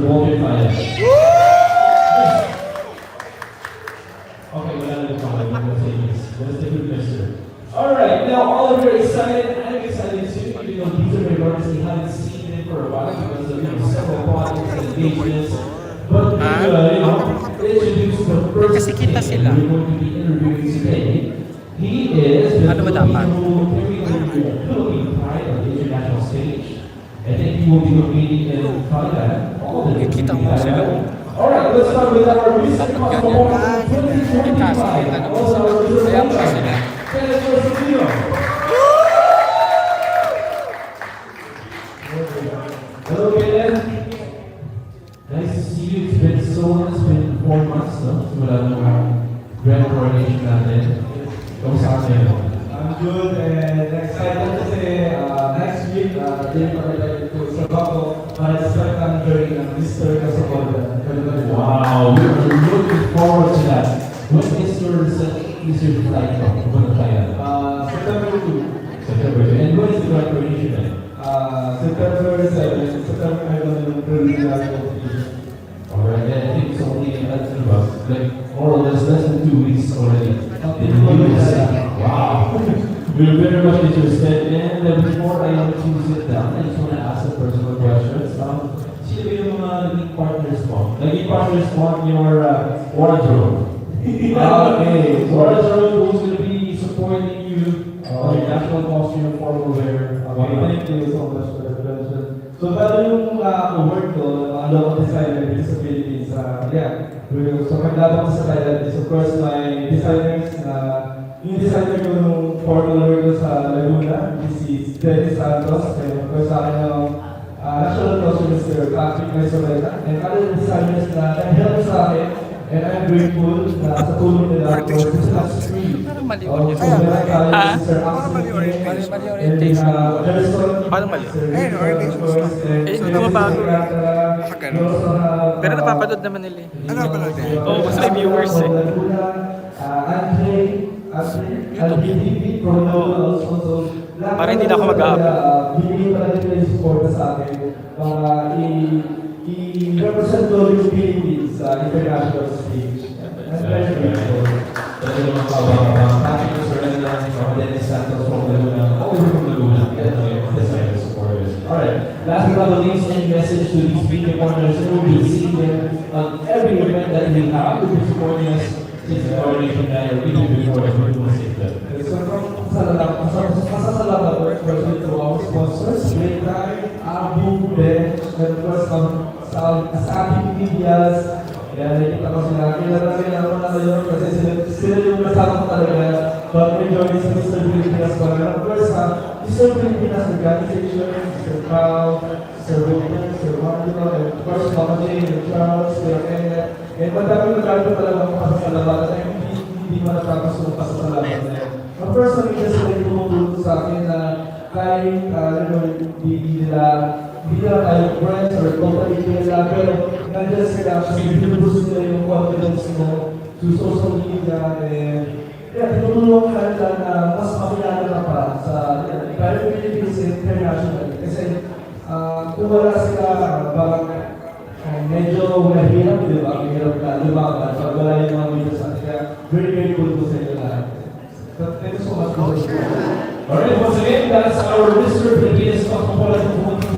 Walter Fire. Okay, wala na pa. Let's take a mister. Alright, now all of you are excited. I'm excited too. You know, these are my brothers. We haven't seen them for a while because of several projects and engagements. But introduce the first we're going to be interviewing today. He is the Philippine pride on the international stage. I think he will be competing in Thailand. Alright, let's start with our Mister Cosmopolitan 2025. Kenneth Marcelino. Hello, Kenneth. Nice to see you. It's been 4 months, no? Simula ng grand coronation natin. Kamusta ka ngayon? I'm good and excited kasi next week, din pa rin sa Bangkok para start ang journey ng Mister Cosmopolitan. Wow, we are looking forward to that. When is your flight from? September 2. September 2. And when is the grand coronation then? September 7. September 9. Alright, and I think it's only like more or less than 2 weeks already. Wow. We're very much interested. And before I let you sit down, I just want to ask some personal questions. Sino ba yung mga naging partners mo? Naging partners mo on your wardrobe? Okay, wardrobe who's going to be supporting you on your national costume and formal wear. Okay, thank you so much for the question. So, paano yung work ko, mga local designer dito sa Philippines? So, paglaban ko sa Thailand is of course my designers yung designer ko nung formal wear ko sa Loyola, which is Dennis Santos, and of course sa akin yung national costume Mister Cosmopolitan, and other designers na nag-help sa akin, and I'm grateful na sa tulong nila for this last free. Parang mali orientation. Parang mali. Hindi mo bago. Pero napapanood naman nila eh. Ano napapanood nila? Oo, mas may viewers eh. Parang hindi na ako mag-a-upload. Bibigyan pa natin yung support sa akin para i-represent ko yung Philippines sa international stage. I'm very grateful. Talaga naman pabang pageants or ano lang from Dennis Santos from Laguna, all over from Laguna. Yan ang yung design supporters. Alright, last but not least, any message to these media partners who will be seeing them on every event that we have, who will be supporting us since the coronation night or even before the coronation night. Masasalamat po to our sponsors, Great Time, Abu, Ben, and of course sa ating medias. Kaya nakikita ko sila, kilala ako na ngayon kasi sila yung kasama ko talaga pag may join sa Mister Pilipinas Worldwide. Of course, Mister Pilipinas Organization, Mr. Pao, Sir Wilton, Sir Marco, and of course, Mama Jane, and Charles, Sir Kenneth. And madami talaga akong pasasalamatan na hindi matatapos yung pasasalamatan na yun. Of course, nakikita sila yung tumutulong sa akin na kahit hindi nila tayo friends or company nila, pero nandiyan sila kasi binubus nila yung confidence mo to social media and tinutulungan ka nila na mas makilala ka pa sa Philippines internationally. Kasi kung wala sila, parang medyo mahirap, di ba? Mahirap na lumaban pag wala yung mga video sa atin. Kaya very grateful po sa inyo lahat. Thank you so much for this. Alright, once again, that's our Mister Pilipinas Worldwide.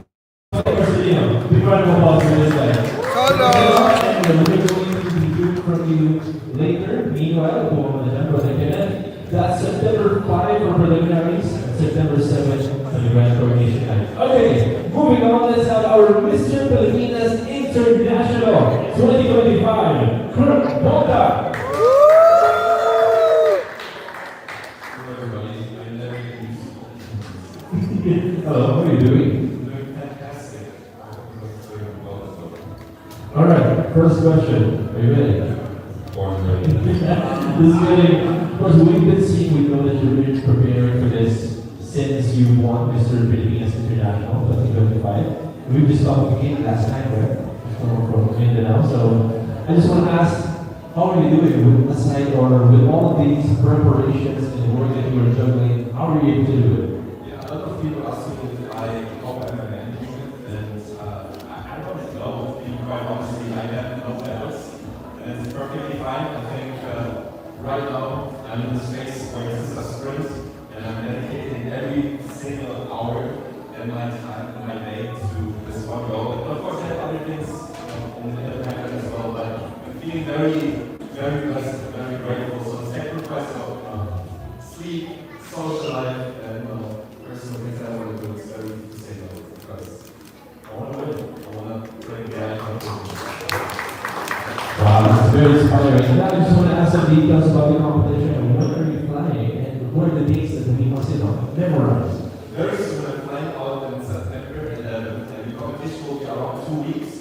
Big round of applause for this guy. Solo! And we're going to be hearing from you later. Meanwhile, that's September 5 for preliminaries, September 7 for the grand coronation night. Okay, moving on, let's have our Mister Pilipinas International 2025, Kirk Bondad. Hello, how are you doing? Alright, first question. Are you ready? Born ready. This is really, of course, we've been seeing, we know that you're really preparing for this since you won Mister Pilipinas International 2025. We just talked again last night, right? From Mindanao. So I just want to ask, how are you doing with aside or with all of these preparations and work that you are juggling? How are you able to do it? Yeah, a lot of people ask me if I copy my management, and I don't know if being quite honestly, I have no medals, and it's perfectly fine. I think right now I'm in the space where this is a sprint, and I'm dedicating every single hour in my time, in my day to this one goal. And of course, I have other things in the independent as well, but I'm feeling very blessed, very grateful. So the second request of sleep, social life, and personal things I want to do is very easy to say no, because I want to win. I want to bring the outcome. Wow, that's very inspiring. Now I just want to ask some details about the competition. And when are you flying? And what are the dates that we must memorize? Very soon I'm flying out in September 11th, and the competition will be around 2 weeks.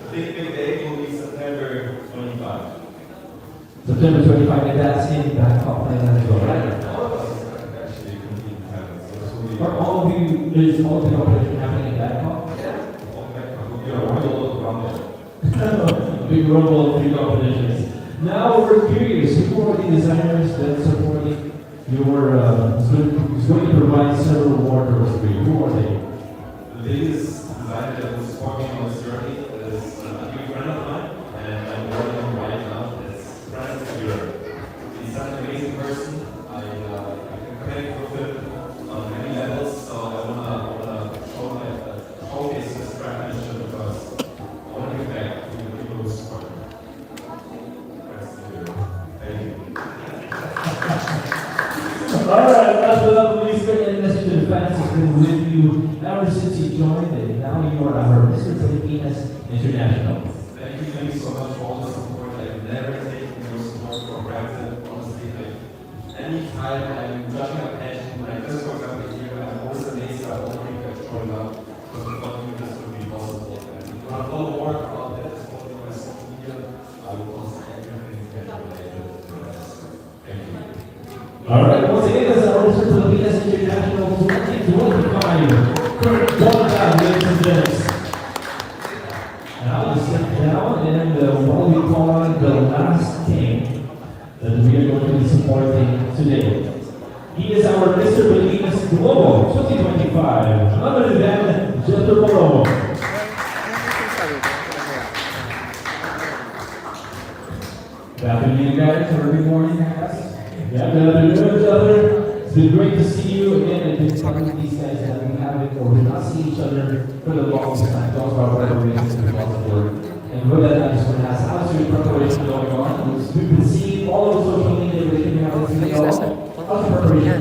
The big day will be September 25. September 25, and that's in Bangkok, Thailand as well, right? All of us is actually competing in Thailand, so this will be Are all of you, is all the competition happening in Bangkok? all back. It will be a royal round. Big rumble of three competitions. Now we're curious, who are the designers that supporting your, is going to provide several wardrobes for you? Who are they? The biggest designer that will support me on this journey is a good friend of mine, and I'm working him right now. It's Francis Europe. He's such an amazing person. I can connect with him on many levels, so I wanna showcase his craftsmanship because I want to give back to the people who support me. Francis Europe. Thank you. Alright, last but not least, great message to the fans has been with you ever since you joined, and now you are our Mister Pilipinas International. Thank you so much for all the support. I've never taken your support for granted. Honestly, anytime I'm judging a pageant, when I just got up here, I'm always amazed by all the people that showing up because I thought this would be possible. And when I follow more about that, especially on my social media, I will post everything that related to this. Thank you. Alright, once again, this is our Mister Pilipinas International 2025. Kirk Bondad, ladies and gents. Now, let's sit down, and while we call on the last king that we are going to be supporting today. He is our Mister Pilipinas Global 2025, none other than Jether Palomo. Good afternoon, guys, or good morning, guys. Yeah, good afternoon, Jether. It's been great to see you again, and been talking to these guys that we haven't or did not see each other for the longest time. Talk about preparations and lots of work. And with that, I just want to ask, how's your preparation going on? We've been seeing all over social media, everything you have to see. How's the preparation?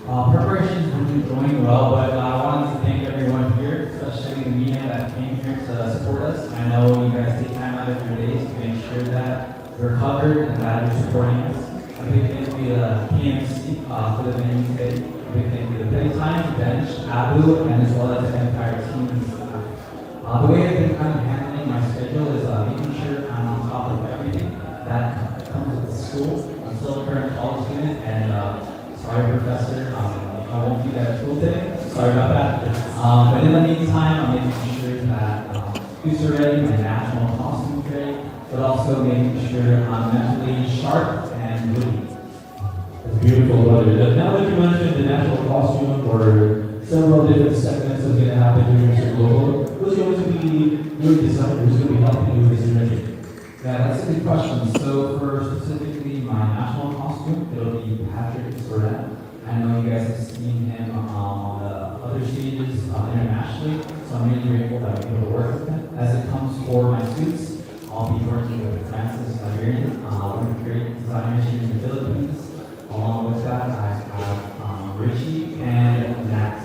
Preparation's been going well, but I wanted to thank everyone here, especially the media that came here to support us. I know you guys take time out of your days to make sure that we're covered and that you're supporting us. A big thank you to PMC for the venue today. A big thank you to Playtime, Bench, Abu, and as well as the entire team and staff. The way I've been kind of handling my schedule is making sure I'm on top of everything that comes with the school. I'm still a current college student, and sorry, Professor, I won't be there at school today. Sorry about that. But in the meantime, I'm making sure that suits are ready, my national costume's ready, but also making sure I'm mentally sharp and witty. It's beautiful, love it. Now that you mentioned the national costume or several different segments that's going to happen during Mr. Global, who's going to be your designer? Who's going to be helping you with this journey? Yeah, that's a good question. So for specifically my national costume, it'll be Patrick Soret. I know you guys have seen him on the other stages internationally, so I'm really grateful that I'm able to work with him. As it comes for my suits, I'll be working with Francis Iberian, one of the great designers here in the Philippines. Along with that, I have Richie and Nat.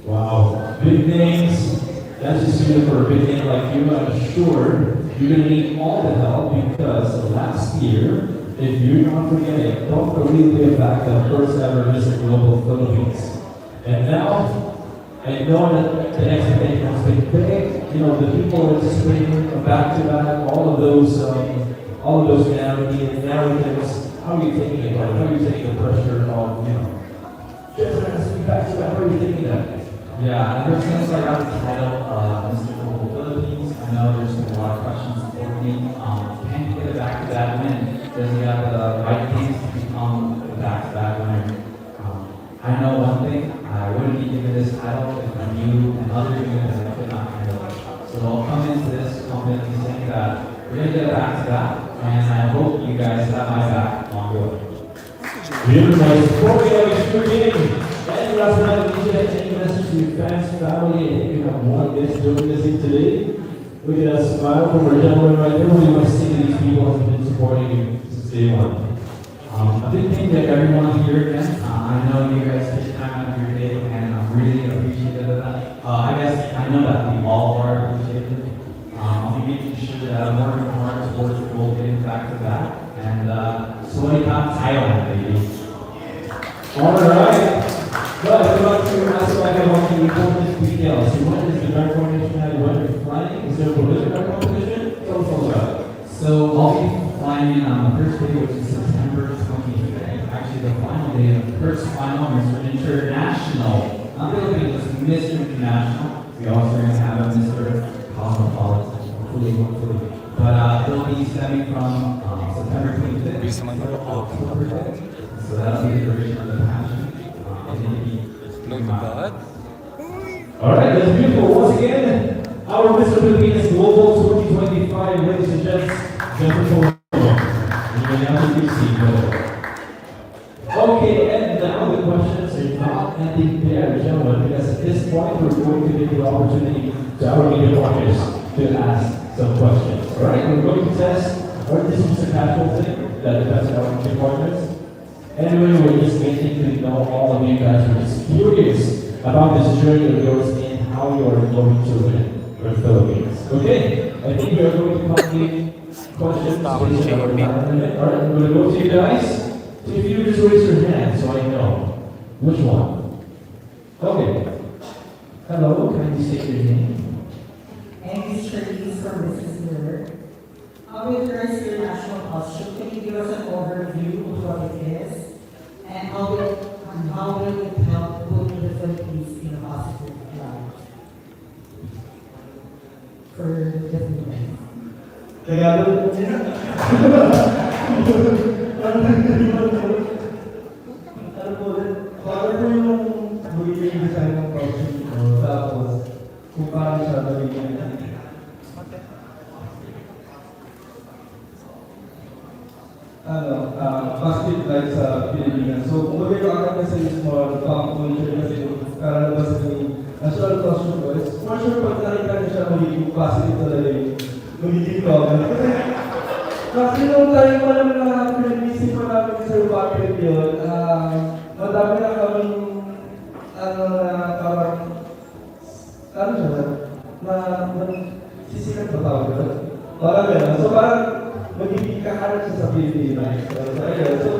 Wow, big names. That's just good for a big name like you. I'm sure you're going to need all the help because last year, if you're not forgetting, don't forget back the first ever Mister Global Philippines. And now, I know that the expectation has been big. You know, the people are anticipating back to back, all of those narratives. How are you taking it? How are you taking the pressure of, just has to be back to back? How are you taking that? Yeah, ever since I got the title Mister Global Philippines, I know there's been a lot of questions for me. Can you get a back-to-back win? Does he have the right things to become a back-to-back winner? I know one thing, I wouldn't be given this title if I knew and others knew that I could not handle it. So it all comes come into this confidently saying that we're going to get back to that, and I hope you guys have my back on the way. Beautiful. Before we have a true game, and last but not least, any message to your fans, family, and you have won this doing this thing today? Look at that smile from our gentleman right there. What do you want to say to these people who have been supporting you since day one? A big thank you to everyone here again. I know you guys take time out of your day, and I'm really appreciative of that. I know that we all are appreciative. I'll be making sure that I'm working hard towards the goal of getting back to that. And Slowly Pop Thailand, baby. Alright. Well, if you want to ask about the important details, so what is the dark formation and what you're flying? Is there a political dark competition? Tell us all about it. So I'll be flying in on the first day, which is September 25th. Actually, the final day of the first final Mr. International. Not Philippines, it's Mr. International. We also going to have a Mister Cosmopolitan, hopefully. But it'll be stemming from September 25th. October 5th. So that'll be the duration of the pageant. Alright, that's beautiful. Once again, our Mr. Pilipinas Global 2025, ladies and gents, Jether Palomo. You may now take your seat. Okay, and now the questions are not ending there, gentlemen, because at this point we're going to give the opportunity to our media partners to ask some questions. Alright, we're going to test, or this is a casual thing that depends on our media partners. Anyway, we're just getting to know all of you guys. We're just curious about this journey of yours and how you are going to win the Philippines. Okay, I think we are going to complete questions. Alright, I'm going to go to you guys. So if you just raise your hand so I know which one. Okay. Hello, can you say your name? And Mr. Lee from Mrs. Miller. With regards to your national costume, can you give us an overview of what it is and how will it help put the Philippines in a positive light for the Philippines? Kaya ano po, paano po yung magiging design ng costume mo, tapos kung paano siya magiging basket like sa Pilipinas. So, kung magagawa ka kasi is more pop culture kasi karalabas ng national costume ko, is for sure pag nakita niya siya magiging positive talaga yung magiging common. Kasi nung tayo pa lang na pinag-isip pa namin sa bucket yun, madami na kaming parang sisikat pa tawag ko. Parang gano'n. So parang magiging kaharap siya sa Pilipinas. So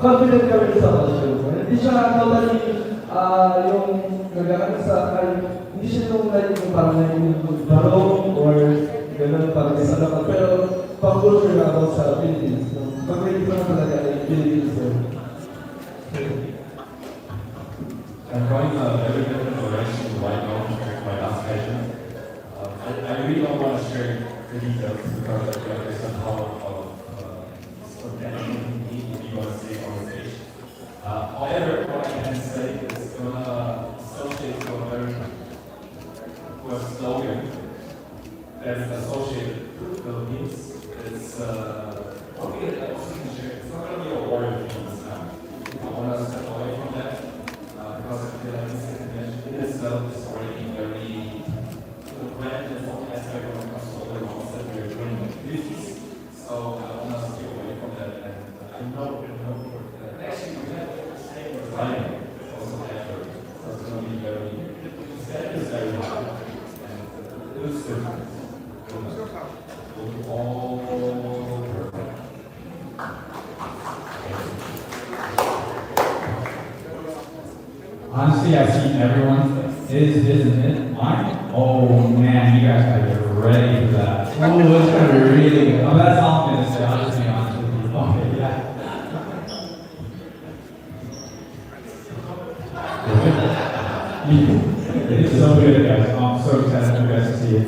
confident kami sa costume. Hindi siya totally yung gagawin sa hindi siya yung parang yung barong or gano'n parang sa lakas. Pero pag-culture na about sa Philippines. Pag-ready ko na talaga yung Philippines. I'm going a very different direction right now compared to my last pageant. I really don't want to share the details because there's a lot of spontaneity if you want to stay on stage. However, what I can say is going to associate to a slogan that's associated with the Philippines. It's okay, I also can share. It's not going to be a warrior theme this time. I want to step away from that. Because I feel like this convention in itself is already very grand and full aspect when it comes to all the roles that we're doing with duties. So I want us to stay away from that. And I know that actually we have the same design also effort. So it's going to be very, the set is very hard. And it was different. We'll do all perfect. Honestly, I've seen everyone. Isn't it? Mine? Oh man, you guys gotta get ready for that. Oh, it's gonna be really good. Oh, that's all I'm gonna say. I'll just be honest with you. Okay, yeah. It's so good, guys. I'm so excited for you guys to see it.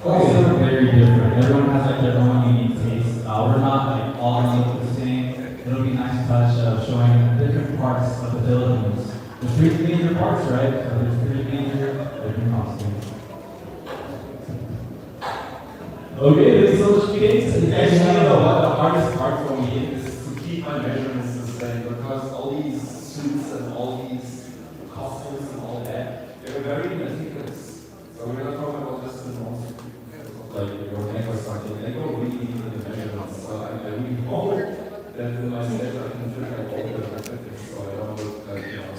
Also very different. Everyone has like their own unique taste. We're not like all gonna look the same. It'll be a nice touch of showing different parts of the Philippines. There's three major parts, right? So there's three major different costumes. Okay, thank you so much, Kate. Actually, you know what? The hardest part for me is to keep my measurements the same because all these suits and all these costumes and all that, they're very meticulous. So we're not talking about just the normal, like your neck or something. They go really into the measurements. So I really hope that in my schedule I can fit like all the fitness. So I don't look like, you know,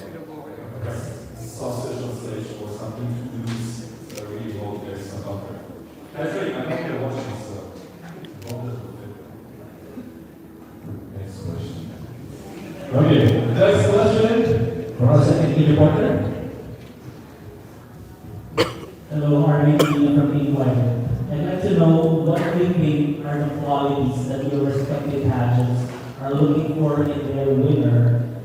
like a sausage on stage or something to lose. So I really hope there's some comfort. That's right, I'm not here watching, so. Next question. Okay, next question from our second key reporter. Hello, Armin from England. I'd like to know what do you think are the qualities that your respective pageants are looking for in their winner,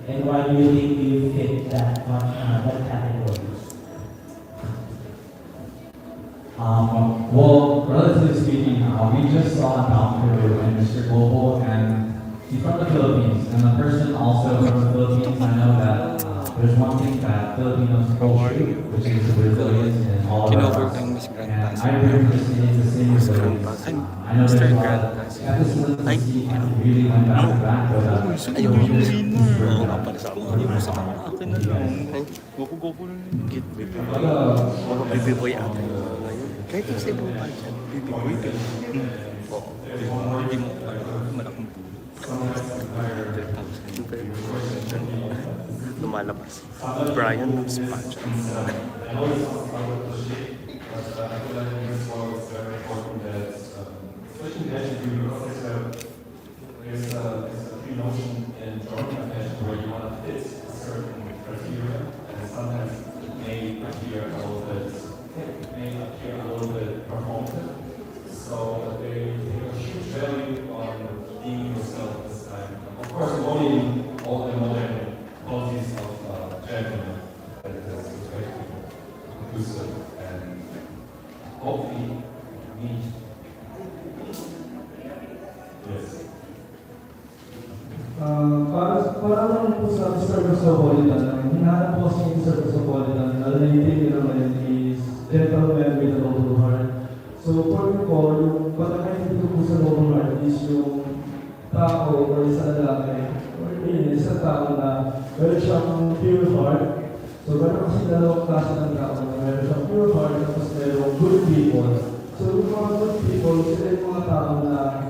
and why do you think you fit that category? Well, relatively speaking, we just saw an outfit in Mr. Global, and he's from the Philippines. And the person also from the Philippines, I know that there's one thing that Filipinos culture, which is the resilience and all of Kinover us. ng Miss And Grand I really appreciate the same resilience. I know there's a lot of episodes to see and really went back to back, but Ayun yung winner. Oo nga pala sa ako. Yung sa akin na lang. Goku na yung git. Baby boy ata. Kahit yung sa ibang pageant, baby boy ka. Oo. Hindi mo malaking pulo. 100,000. Lumalabas. Brian loves pageant. I know it's not part of the shape, but I feel like in this world it's very important that, especially in fashion, because there's a pre-notion in joining a fashion where you want to fit a certain criteria, and sometimes it may appear a little bit performative. So they take a huge value on being yourself this time. Of course, avoiding all the modern qualities of gentlemen. That is respectful, inclusive, and hopefully meet. Yes. Para naman po sa Mister Cosmopolitan, hinahanap po kasi Mister Cosmopolitan, na naiintindihan naman is gentleman with a noble heart. So for me po, yung pagkakaintindi ko po sa noble heart is yung tao o isang lalaki, or isang tao na meron siyang pure heart. So meron kasi dalawang klase ng tao na meron siyang pure heart tapos meron good people. So yung mga good people, sila yung mga tao na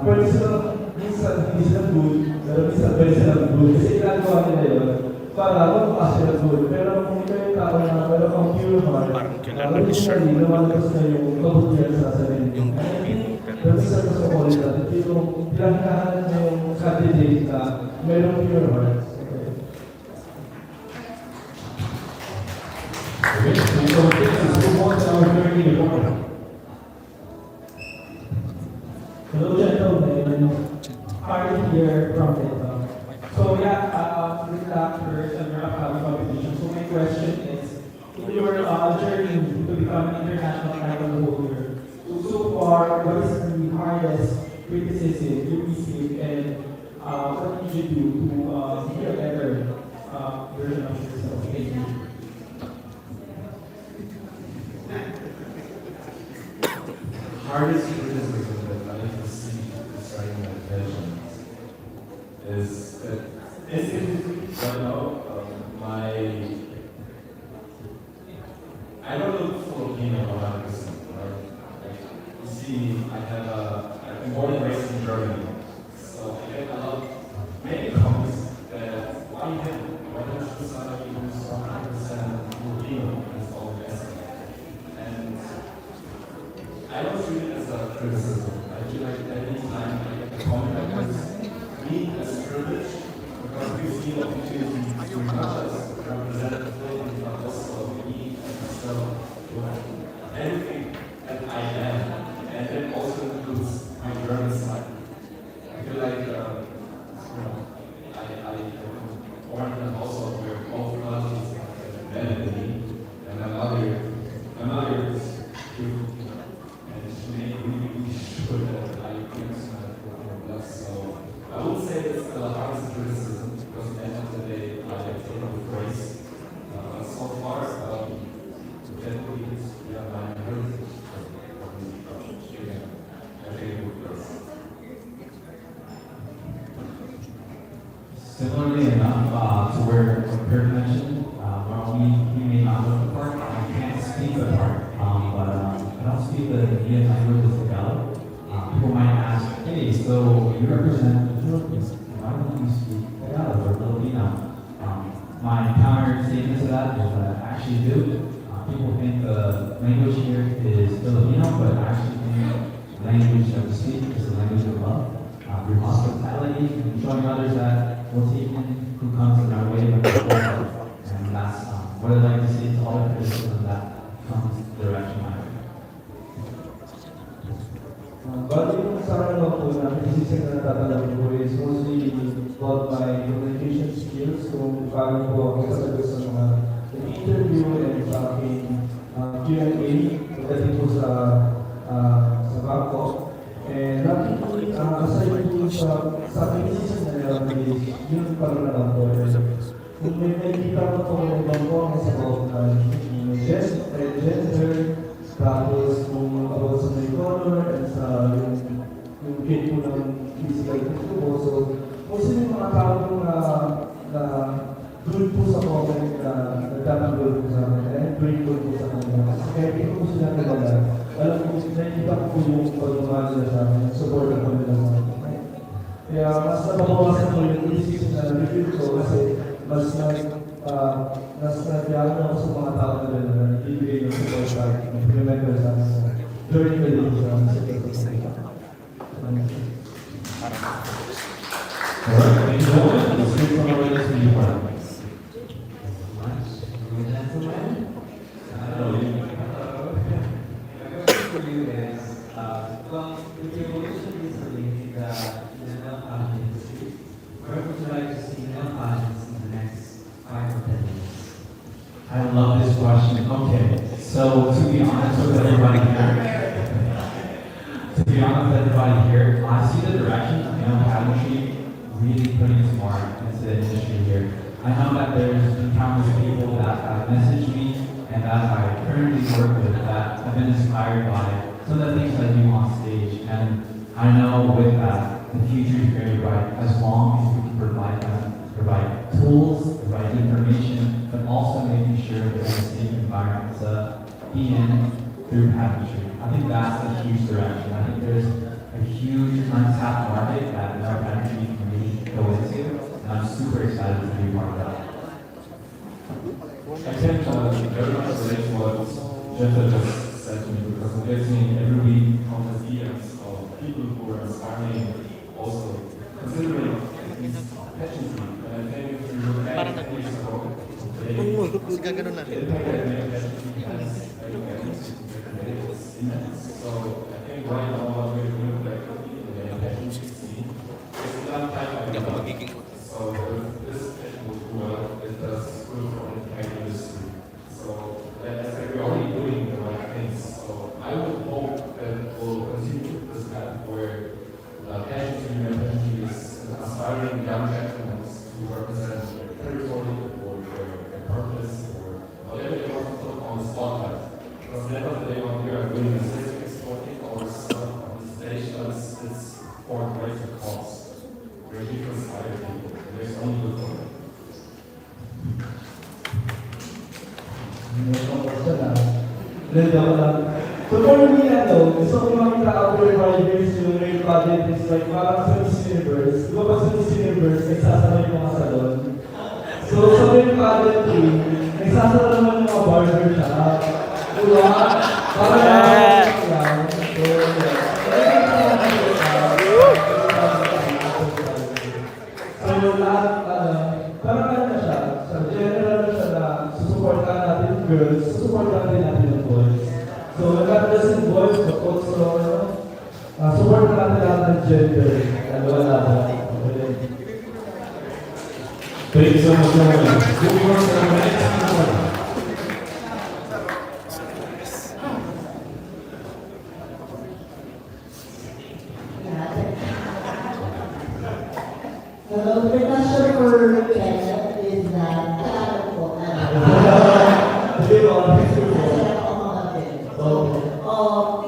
pwede silang minsan hindi sila good, pero minsan pwede silang good. Kasi ginagawa nila yun para magpasa sila good. Pero kung ito yung tao na meron kang pure heart, Parang kilala ni Sir. lumalabas na yung kabutihan sa sarili. Pero minsan ko sa college natin, yung pinagkahanan na yung candidate na merong pure heart. Okay, so let's move on to our third key reporter. Hello, gentlemen. Hardy here from Bangkok. So yeah, with that first and your upcoming competition. So my question is, in your journey to become an international title holder, so far, what is the hardest criticism you received, and what did you do to be a better version of yourself? Thank you. Hardest criticism that I receive concerning my passion is that instinctively, right now, I don't look Filipino 100%, right? Like, you see, I'm born and raised in Germany, so I get a lot, many comments that why don't you decide who's 100% Filipino and all the rest? And I don't treat it as a criticism. I feel like any time I get a comment like this, me as a privilege, because we feel opportunity to not just represent the Philippines, but also me and myself, everything that I am, and it also includes my German side. I feel like, I born in a household where both parties are better than me, and my mother is beautiful. We should I use my so I would say it's the hardest criticism because at the end of the day I take it with grace enough to where Kirk mentioned, well, we may not look the part, I can't speak the part, but I don't speak the Indian language as Tagalog. People might ask, hey, so you represent the Philippines, why don't you speak Tagalog or Filipino? My counter statement to that is that I actually do. People think the language here is Filipino, but I actually think the language that we speak is the language of love. Through hospitality and showing others that we'll take in who comes in our way and that's what I'd like to say to all the criticism that comes direction my way. Bali yung sa akin lang po na criticism na natatanggapin ko is mostly about my communication skills kung paano po ako sasagot sa mga interview and sa aking Q&A pagdating po sa Bangkok. And luckily, aside po sa criticism na nila is yun pa rin naman po. Kung may nakikita ko po ng Bangkok is about gender, tapos kung about sa may color and sa yung kit po ng physical picture po. So, mostly yung mga tao po na good po sa comment na nagtatanggol po sa akin and grateful po sa kanila. Kaya hindi ko po sila nagala. Alam ko, nakikita ko po yung pagmamahal nila sa akin, support ako nila sa akin. Kaya mas nababawasan ko yung criticism na review ko kasi mas nagyaman ako sa mga tao na nila na ibigay yung support sa akin, implementer sa akin during the day sa akin. Alright, thank you very much. Let's move on over to you, Mark. I love this question. Okay, so to be honest with everybody here, I see the direction of pageantry really putting its mark into the industry here. I know that there's been countless people that have messaged me and that I currently work with that have been inspired by some of the things I do on stage. And I know with that, the future is very bright as long as we can provide tools, provide information, but also making sure that there's a safe environment to be in through pageantry. I think that's a huge direction. I think there's a huge untapped market that our pageantry can really go into, and I'm super excited to be part of that. I think very much relate to what Jether just said to me because it gives me every week countless DMs of people who are inspiring, also considering pageantry. And I think if you look at 10 years ago, they Gaganon natin. So I think right now what we're doing like in the pageantry scene is not time. So this pageant will do well. It does good for the entire industry. So that's like we're already doing the right things. So I would hope that we'll continue this path where pageantry is inspiring young gentlemen to represent their territory or their purpose or whatever they want to put on the spotlight. Because at the end of the day, when we are doing this, exporting our stuff on the stage, it's for a greater cause. We're here to inspire people. There's only good for them. So for me, gusto ko makita after 5 years yung real pageant is like parang sa Miss Universe. Di ba pag sa Miss Universe, nagsasama yung mga salon? So sa real pageant nagsasama naman yung mga barber shop. Diba? Parang lang. So, so lahat, parang na siya. Sa general na siya na susuportahan natin girls, susuportahan din natin yung boys. So not just in boys, but also support natin lahat ng gender. Thank you so much, Mark. Moving on to the next one. The question for Kenneth is that,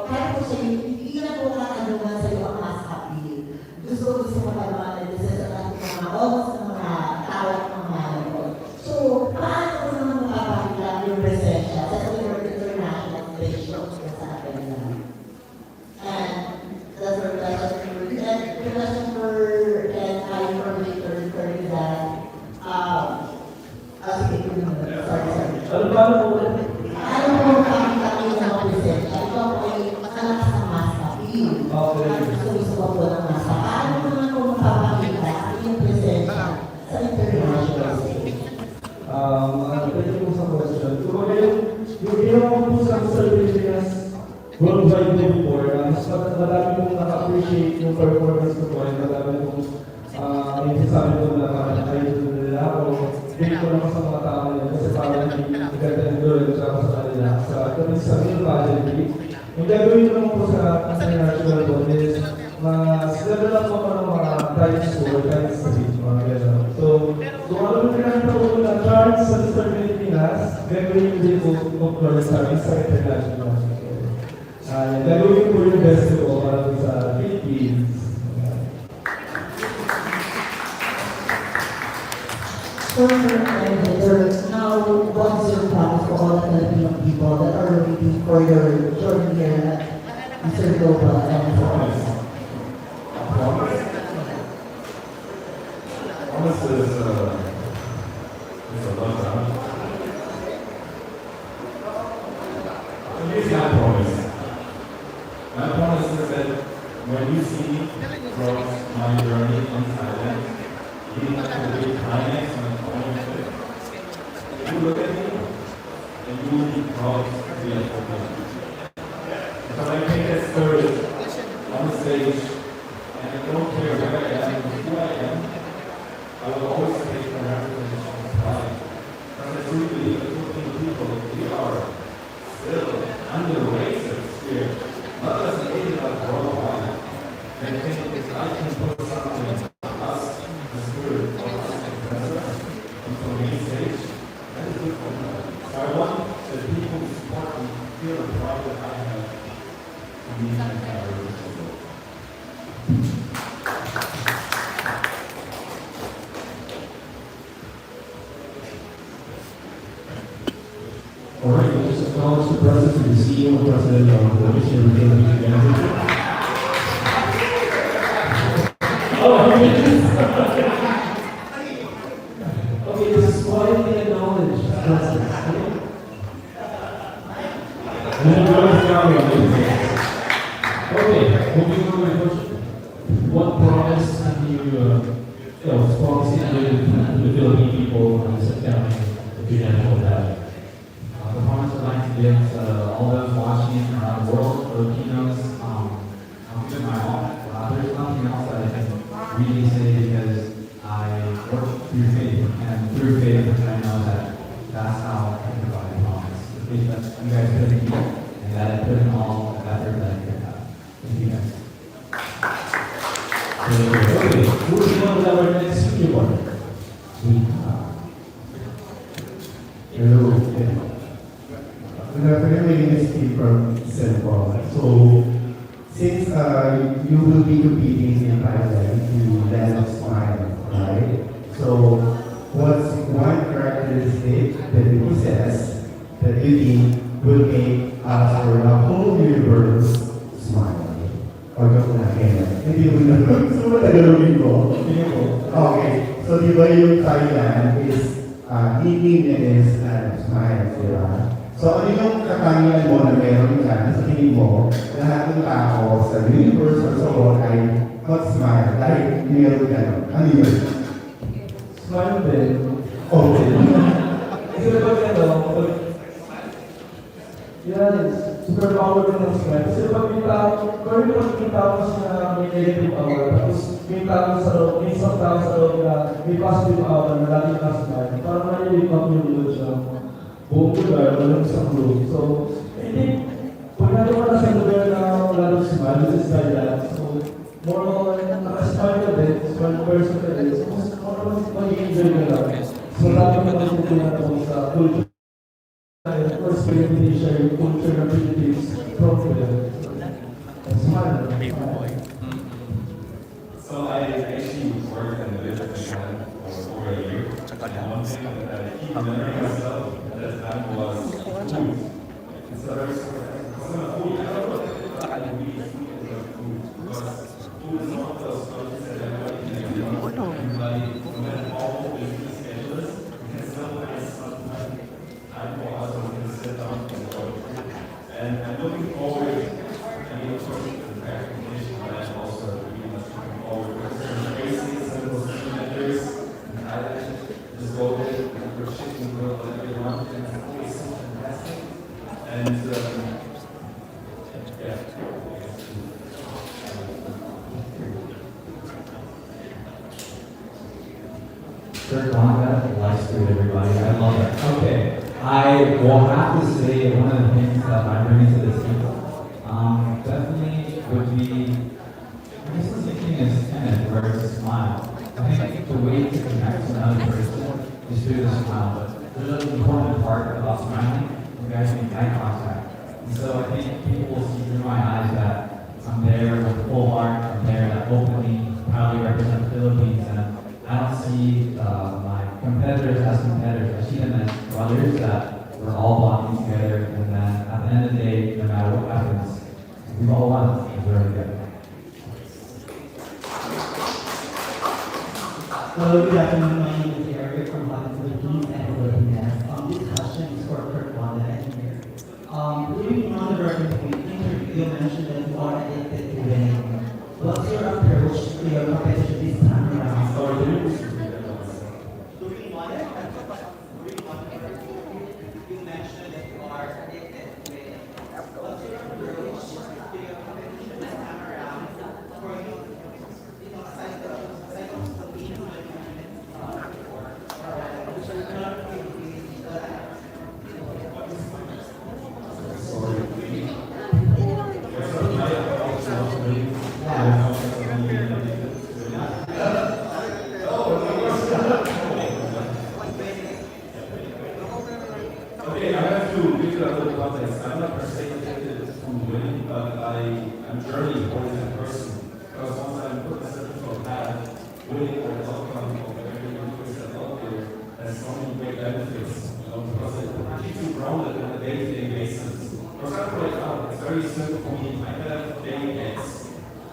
kahit po siya, hindi na po katanungan sa iyo ang mas happy. Gusto ko malaman, this is ang mga almost ng mga tao gusto ko po ng masa. Paano naman kung mapapakita yung presensya sa international stage? Thank you po sa question. Kumbaga yung ginawa ko po sa Misters of Pilipinas Worldwide po before, mas madami pong naka-appreciate yung performance ko po, and madami pong yung sabi ko na idol nila ako, hindi ko naman sa mga tao nila kasi parang i-contender ako sa kanila. Sa real pageant, yung gagawin ko naman po sa international po is level up ako ng mga times score, times speed, mga gano'n. So, kung ano yung pinakita ko na charts sa Mr. Pilipinas, gagawin ko din po kung sa international. Gagawin po yung best ko para sa Philippines. Now, what is your plan for all the Filipino people that are waiting for your journey here at Mr. Global and for us? Promise is a love time. Here's my promise. My promise is that when you see me across my journey in Thailand, leading up to the big climax and the tournament, you look at me and you will be proud to be a Filipino. Because I take that courage on the stage, and I don't care where I am or who I am, I will always take the representation of pride. Because I truly believe that Filipino people, we are still under racist here, not as an agent of worldwide. And I think if I can put something us, the spirit of us together, onto the main stage, that is good for me. So I want the people to support me, feel the pride that I have to be in the All right, we'll just acknowledge the presence of the CEO and President of the Mission Retail Organization. Okay, this is quietly acknowledged. Okay, moving on to the question. What promise can you, promise you give to the Philippine people on this upcoming international pageant? The promise I'd like to give to all those watching around the world, Filipinos, I'll give my all. There's nothing else that I can really say because I work through faith, and through faith I know that that's how I can provide a promise. The faith that you guys put in me, and that I put in all the effort that I could have. Thank you guys. Okay, moving on to our next speaker one. Hello. Good afternoon, my name is Steve from St. Paul. So, since you will be competing in Thailand, you land of smile, right? So, what's one characteristic that you possess that you think will make us or the whole universe smile? Or joke na kaya? Hindi mo na. So, matagalogin ko. Okay. So, di ba yung Thailand is meaning is smile, di ba? So, ano yung katangian mo na meron ka sa tingin mo lahat ng tao sa universe or sa world ay mag-smile dahil meron ka nun? Ano yun? Smile din. Okay. Kasi pag yan, super power din ng smile. Kasi pag may tao, pag may tao kasi na may negative power, tapos may tao sa loob, may isang tao sa loob na may positive power na lagi ka smile, parang nalilip up yung ulo siya. Buong lugar, walang isang group. So, I think, pag natin ka na sa lugar na wala ng smile, this is Thailand. So, more on, naka-smile ka din, smile person ka din. So, more on, mag-enjoy ka lang. So, lagi mo na siya sa culture. And of course, we're going to share yung culture ng Philippines from there. Smile. So I actually worked and lived in Thailand for over a year. And one thing that I keep remembering myself at that time was food. It's a very food. I don't know that we eat food is food. Because food is one of those cultures that everybody can agree on. Everybody, no matter how busy the schedule is, we can still find some time for us where we can sit down and enjoy. And I'm looking forward to being able to the recognition Kirk Bondad, life student, everybody. I love it. Okay, I will have to say one of the things that I bring into this team, definitely would be, I guess the same thing as Kenneth, where it's a smile. I think the way to connect to another person is through the smile, but there's an important part about smiling. You guys make eye contact. And so I think people will see through my eyes that I'm there with full heart, I'm there that openly, proudly represent the Philippines, and I don't see my competitors as competitors. I see them as brothers that we're all bonding together, and then at the end of the day, no matter what happens, we all want to work together. Hello, good afternoon. My name is Eric from Philippines and Pilipinas. This question is for Kirk Bondad here. During one of our interview, you mentioned that you are addicted to winning. What's your approach to your competition this time around? During one you mentioned that you are addicted to winning. What's your approach to your competition this time around for you? Okay, I have to give you a little context. I'm not per se addicted to winning, but I'm journeying oriented person. Because once I put myself into a path, winning or the outcome of everything I'm doing is out there, has so many great benefits. Because it keeps you grounded on a day-to-day basis. For example, right now, it's very simple for me. I have daily eggs.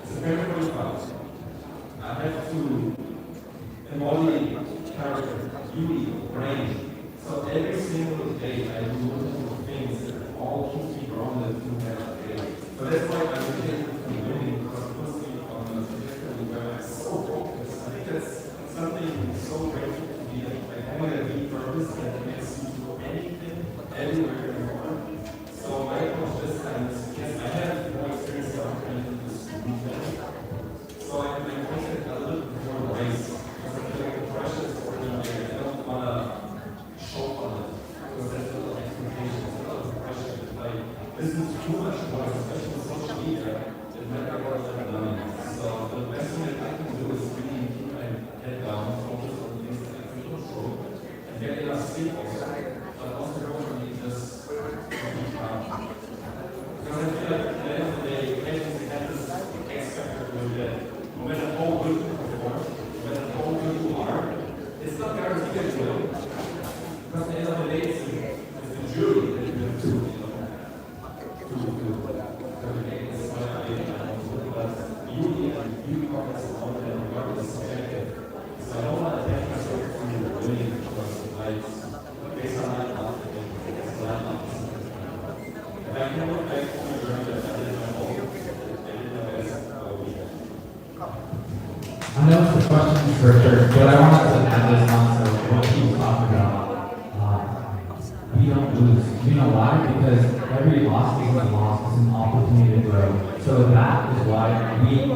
It's a very fun. I have to embody character, beauty, brain. So every single day I do little things that all keep me grounded through that day. So that's why I'm addicted to winning, because it puts me on a trajectory where I'm so focused. I think that's something so grateful to be like having a deep purpose that makes you do anything, everywhere you want. So my approach this time is, yes, I have more experience of training this movement. So I'm thinking a little bit before the race, because I feel like the pressure is already there. I don't want to show on it, because there's a lot of expectations, a lot of pressure. Like, this is too much work, especially on social media, it might not work like done. So the best thing that I can do is really keep my head down, focus on things that I can control, and get enough sleep also. But also don't really just be calm. Because I feel like at the end of the day, everything happens expected to be that no matter how good you perform, no matter how good you are, it's not guaranteed that you will. Because at the end of the day, it's the jury that you have to navigate this way. But beauty and beauty comments on them regardless of anything. So I don't want to attach myself to winning because based on my confidence, based on my confidence. If I can look back to my journey that I did my whole, I did my best weekend. I know it's a question for sure, but I wanted to add this on so what he's talking about. We don't lose. You know why? Because every loss is a loss, is an opportunity to grow. So that is why we win.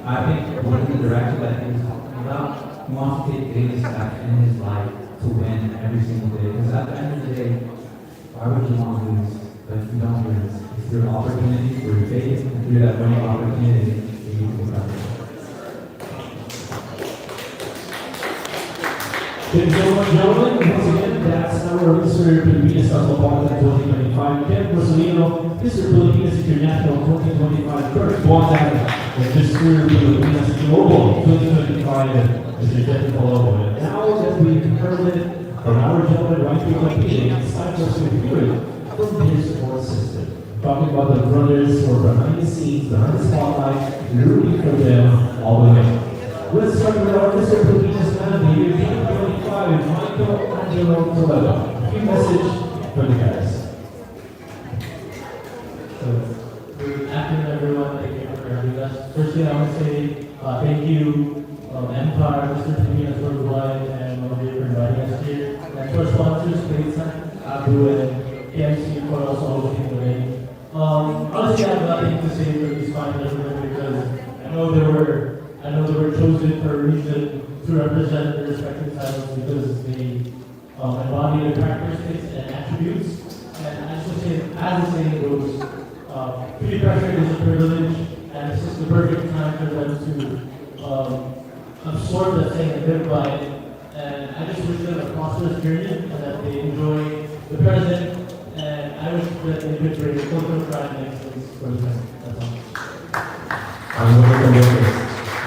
I think what in the direction that he's talking about, he wants to take daily steps in his life to win every single day. Because at the end of the day, why would you want to lose? But if you don't lose, it's through opportunity, through faith, and through that winning opportunity that you can grow. Thank you so much, gentlemen. Once again, that's our Mister Pilipinas Cosmopolitan 2025, Kenneth Marcelino, Mister Pilipinas International 2025, Kirk Bondad, and Mister Pilipinas Global 2025, Mr. Jether Palomo. And now that we've heard it from our gentlemen right here competing, it's time for us to hear it from their support system. Talking about the brothers who are behind the scenes, behind the spotlight, rooting for them all the way. Let's start with our Mister Pilipinas man, the year 2025, Michael Angelo Loyola. A few message for the guys. Good afternoon, everyone. Thank you for having us. Firstly, I want to say thank you, Empire, Mr. Pilipinas Worldwide, and Maria for inviting us here. And to our sponsors, Pageant, Abu, and KMC for also hosting the rain. Honestly, I have nothing nothing to say for these fine gentlemen because I know they were chosen for a reason to represent their respective titles because they embody the characteristics and attributes. And I just want to say, as the saying goes, peer pressure is a privilege, and this is the perfect time for them to absorb that thing and live by it. And I just wish them a prosperous journey and that they enjoy the present. And I wish that they could bring cultural pride and excellence for the present. That's all.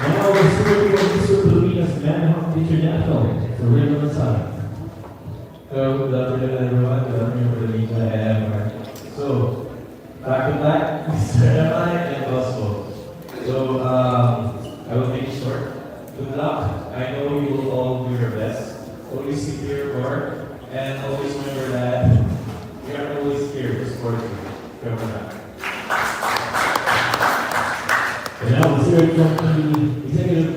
Now let's see Mister Pilipinas Manhunt International. So we're on the side. So, good afternoon everyone, good afternoon for the media and so, back to back, Mr. MI and Gospel. So, I will make it short. Good luck. I know you will all do your best. Always keep your work and always remember that we are always here to support you. Remember that. And now let's hear it from the executive,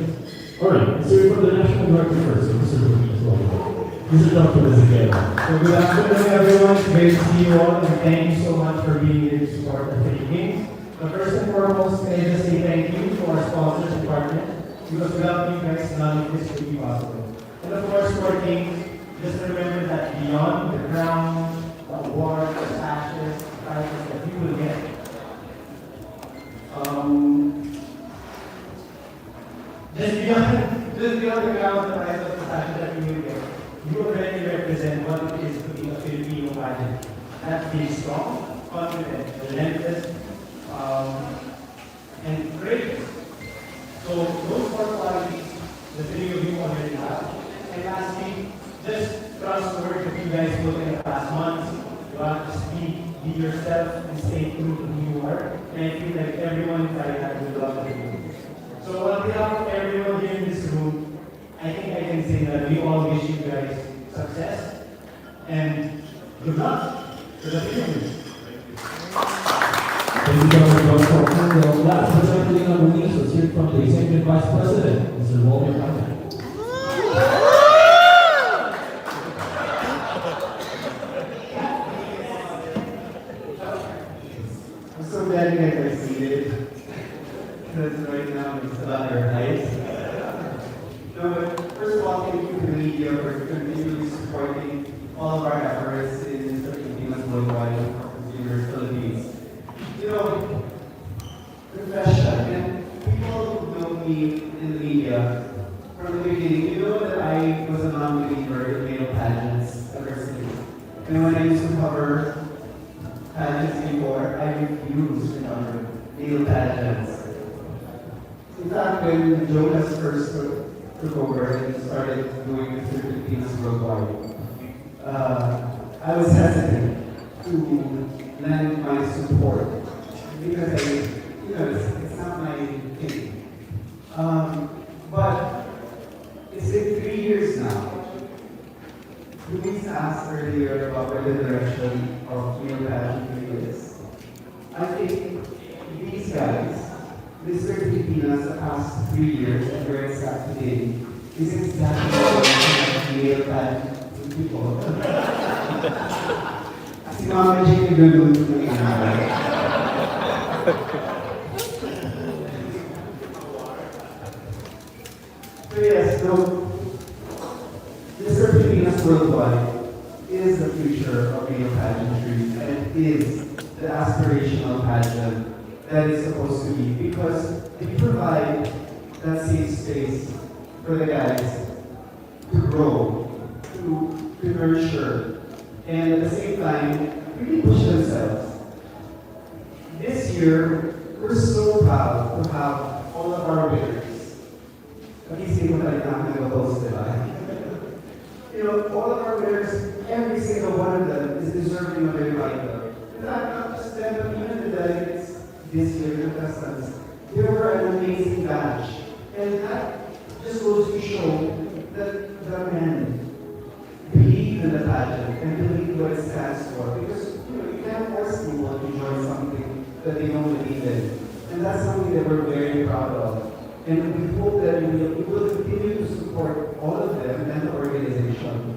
let's hear it from the national director first, so Mr. Pilipinas Worldwide. Mr. Dr. again. So good afternoon everyone, it's great to see you all and thank you so much for being here to support the Philippines. But first and foremost, can I just say thank you to our sponsors and partners because without you guys, none of this would be possible. And of course, for our teams, just remember that beyond the crown, the awards, the ashes, the prizes that you will get, just beyond the crown, the prizes, the ashes that you will get, you already represent what it is to be a Filipino pageant. That being strong, confident, relentless, and courageous. So those four qualities, the three of you already have. And lastly, just trust the work that you guys put in the past months. You have to be yourself and stay true to who you are. And I feel like everyone in Thailand would love you. So on behalf of everyone here in this room, I think I can say that we all wish you guys success and good luck to the Philippines. Thank you, Dr. Gospel. And last but certainly not least, let's hear it from the Executive Vice President, Mr. Walter Conrad. I'm so glad you guys are seated because right now it's about your height. No, but first of all, thank you to the media for continually supporting all of our efforts in Mr. Pilipinas Worldwide for consumers Philippines. You know, confession, and people who know me in the media from the beginning, you know that I was a non-believer in male pageants ever since. And when I used to cover pageants before, I refused to cover male pageants. In fact, when Jonas first took over and started doing Mr. Pilipinas Worldwide, I was hesitant to lend my support because it's not my thing. But it's been 3 years now. Luis asked earlier about where the direction of male pageantry is. I think these guys, Mr. Pilipinas, the past 3 years and where it's at today, is exactly what male pageant people. Si Mama G nagluluto ng inay. So yes, Mr. Pilipinas Worldwide is the future of male pageantry and is the aspirational pageant that it's supposed to be because we provide that safe space for the guys to grow, to nurture, and at the same time, really push themselves. This year, we're so proud to have all of our winners. Nagising mo tayo na nag-post, diba? You know, all of our winners, every single one of them is deserving of a reminder. Not just them, but even the delegates this year, the contestants. They were an amazing batch. And that just goes to show that the men believe in the pageant and believe what it stands for. Because you can't force people to join something that they don't believe in. And that's something that we're very proud of. And we hope that we will continue to support all of them and the organization.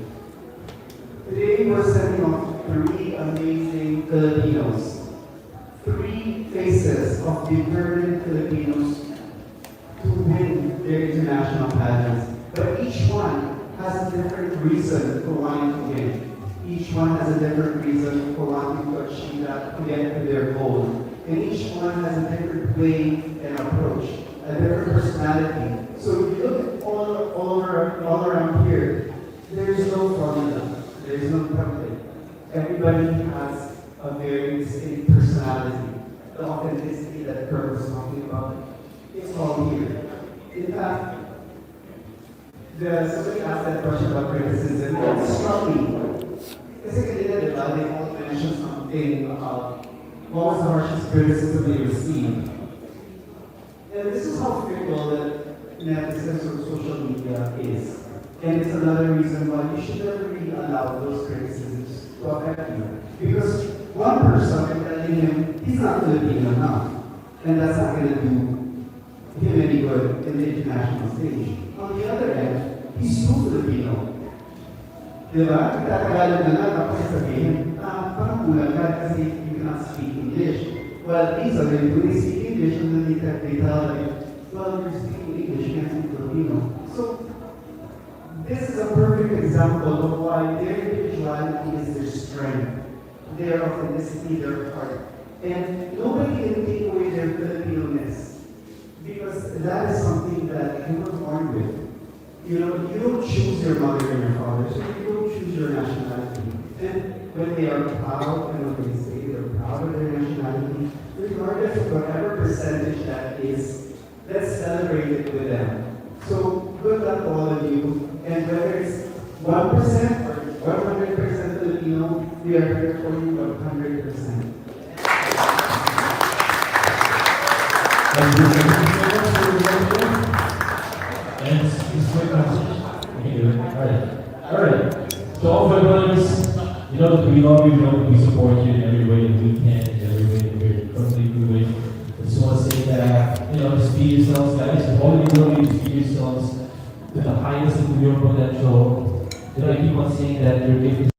Today we're sending off 3 amazing Filipinos. 3 faces of determined Filipinos to win their international pageants. But each one has a different reason for wanting to win. Each one has a different reason for wanting to achieve that, to get to their goal. And each one has a different way and approach, a different personality. So if you look at all around here, there is no formula, there is no template. Everybody has a very distinct personality. The authenticity that Kirk was talking about, it's all here. In fact, somebody asked that question about criticism. It struck me. Kasi kanina, di ba, they all mentioned something about what was the harshest criticism they received. And this is how fickle that netizens or social media is. And it's another reason why you should never really allow those criticisms to affect you. Because one person telling him he's not Filipino enough, and that's not going to do him any good in the international stage. On the other hand, he's too Filipino. Diba? Tatagalog na lang, tapos sabihin, parang kulang ka kasi you cannot speak English. Well, these are going to speak English, and then they tell like, well, you're speaking English, you can't speak Filipino. So, this is a perfect example of why their individuality is their strength, their authenticity, their heart. And nobody can take away their Filipino-ness, because that is something that you were born with. You know, you don't choose your mother and your father, so you don't choose your nationality. And when they are proud, and when they say they're proud of their nationality, regardless of whatever percentage that is, let's celebrate it with them. So, good luck to all of you. And whether it's 1% or 100% Filipino, we are here for you 100%. And this quick message, we can do it. Alright. So all my brothers, you know that we love you, we know that we support you in every way that we can, in every way that we're completely doing. I just want to say that, you know, just be yourselves, guys. All you do is be yourselves to the highest of your potential. You know, I keep on saying that your gift is